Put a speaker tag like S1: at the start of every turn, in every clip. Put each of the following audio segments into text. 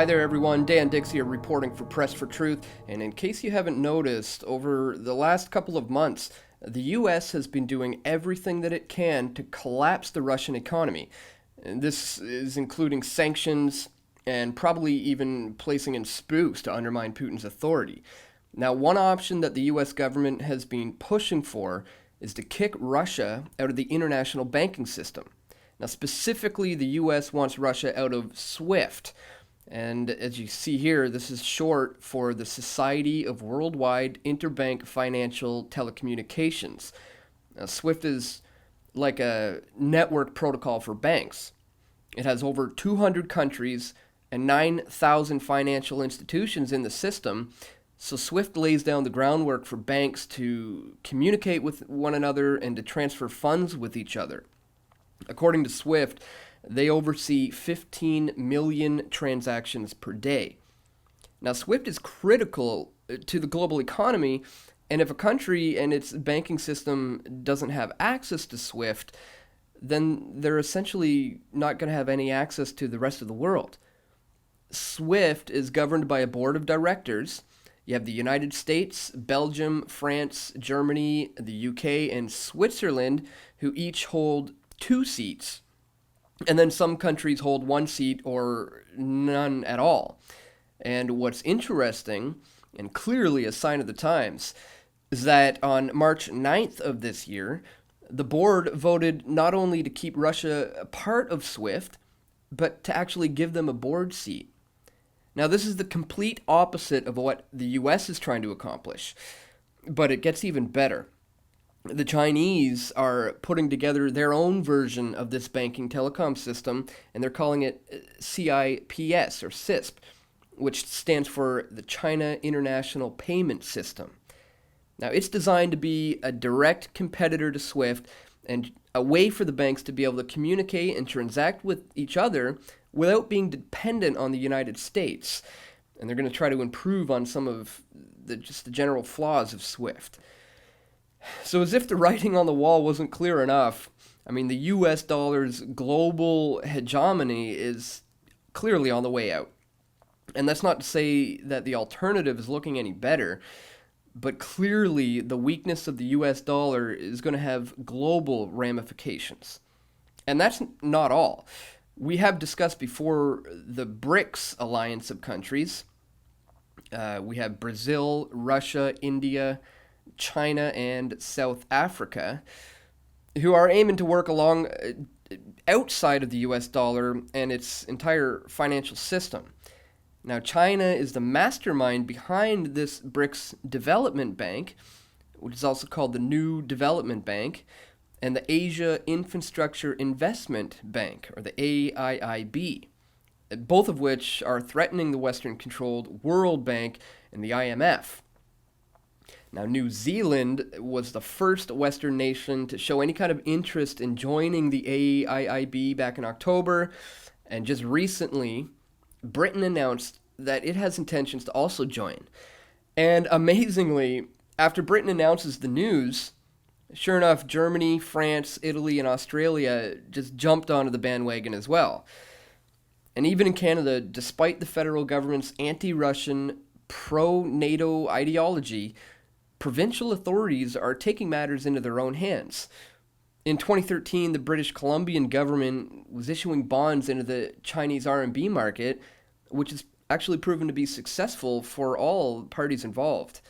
S1: Hi there everyone, Dan Dingsøyr reporting for Press for Truth, and in case you haven't noticed, over the last couple of months, the US has been doing everything that it can to collapse the Russian economy. And this is including sanctions and probably even placing in spoofs to undermine Putin's authority. Now, one option that the US government has been pushing for is to kick Russia out of the international banking system. Now, specifically, the US wants Russia out of SWIFT. And as you see here, this is short for the Society of Worldwide Interbank Financial Telecommunications. Now, SWIFT is like a network protocol for banks. It has over 200 countries and 9,000 financial institutions in the system. So SWIFT lays down the groundwork for banks to communicate with one another and to transfer funds with each other. According to SWIFT, they oversee 15 million transactions per day. Now, SWIFT is critical to the global economy, and if a country and its banking system doesn't have access to SWIFT, then they're essentially not going to have any access to the rest of the world. SWIFT is governed by a board of directors. You have the United States, Belgium, France, Germany, the UK, and Switzerland, who each hold 2 seats. And then some countries hold 1 seat or none at all. And what's interesting, and clearly a sign of the times, is that on March 9th of this year, the board voted not only to keep Russia a part of SWIFT, but to actually give them a board seat. Now, this is the complete opposite of what the US is trying to accomplish, but it gets even better. The Chinese are putting together their own version of this banking telecom system, and they're calling it CIPS, or CISP, which stands for the China International Payment System. Now, it's designed to be a direct competitor to SWIFT and a way for the banks to be able to communicate and transact with each other without being dependent on the United States. And they're going to try to improve on some of the general flaws of SWIFT. So as if the writing on the wall wasn't clear enough, I mean, the US dollar's global hegemony is clearly on the way out. And that's not to say that the alternative is looking any better, but clearly the weakness of the US dollar is going to have global ramifications. And that's not all. We have discussed before the BRICS alliance of countries. We have Brazil, Russia, India, China, and South Africa, who are aiming to work along outside of the US dollar and its entire financial system. Now, China is the mastermind behind this BRICS Development Bank, which is also called the New Development Bank, and the Asia Infrastructure Investment Bank, or the AIIB, both of which are threatening the Western-controlled World Bank and the IMF. Now, New Zealand was the first Western nation to show any kind of interest in joining the AIIB back in October, and just recently, Britain announced that it has intentions to also join. And amazingly, after Britain announces the news, sure enough, Germany, France, Italy, and Australia just jumped onto the bandwagon as well. And even in Canada, despite the federal government's anti-Russian, pro-NATO ideology, provincial authorities are taking matters into their own hands. In 2013, the British Columbian government was issuing bonds into the Chinese RMB market, which has actually proven to be successful for all parties involved.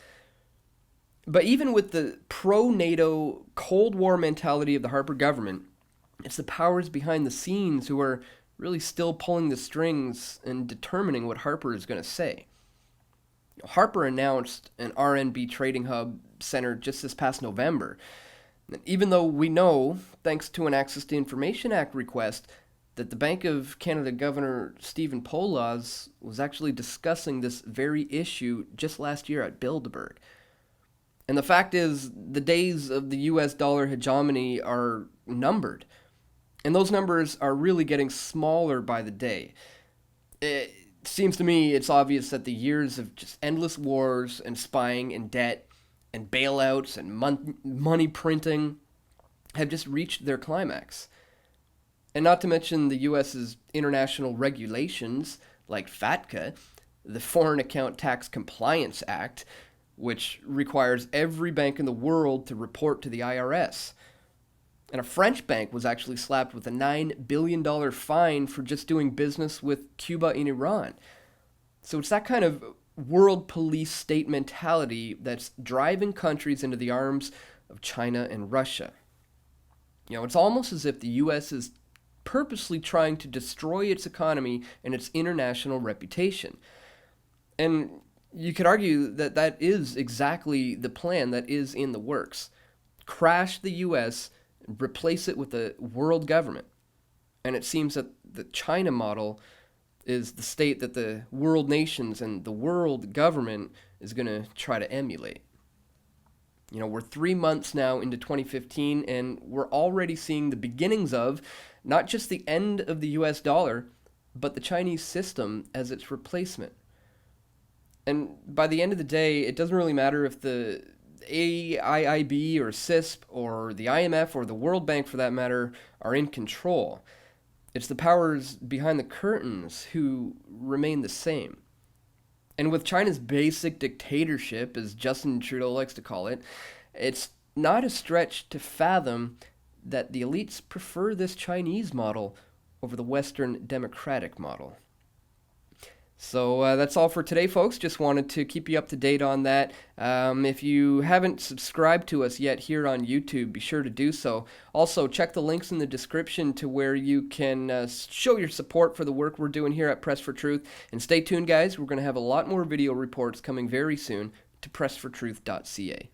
S1: But even with the pro-NATO Cold War mentality of the Harper government, it's the powers behind the scenes who are really still pulling the strings and determining what Harper is going to say. Harper announced an RMB trading hub center just this past November. Even though we know, thanks to an Access to Information Act request, that the Bank of Canada Governor Stephen Poloz was actually discussing this very issue just last year at Bilderberg. And the fact is, the days of the US dollar hegemony are numbered. And those numbers are really getting smaller by the day. It seems to me it's obvious that the years of just endless wars and spying and debt and bailouts and money printing have just reached their climax. And not to mention the US's international regulations, like FATCA, the Foreign Account Tax Compliance Act, which requires every bank in the world to report to the IRS. And a French bank was actually slapped with a $9 billion fine for just doing business with Cuba and Iran. So it's that kind of world police state mentality that's driving countries into the arms of China and Russia. It's almost as if the US is purposely trying to destroy its economy and its international reputation. And you could argue that that is exactly the plan that is in the works. Crash the US, replace it with a world government. And it seems that the China model is the state that the world nations and the world government is going to try to emulate. We're 3 months now into 2015, and we're already seeing the beginnings of not just the end of the US dollar, but the Chinese system as its replacement. And by the end of the day, it doesn't really matter if the AIIB or CISP or the IMF or the World Bank, for that matter, are in control. It's the powers behind the curtains who remain the same. And with China's basic dictatorship, as Justin Trudeau likes to call it, it's not a stretch to fathom that the elites prefer this Chinese model over the Western democratic model. So that's all for today, folks. Just wanted to keep you up to date on that. If you haven't subscribed to us yet here on YouTube, be sure to do so. Also, check the links in the description to where you can show your support for the work we're doing here at Press for Truth. And stay tuned, guys. We're going to have a lot more video reports coming very soon to pressfortruth.ca.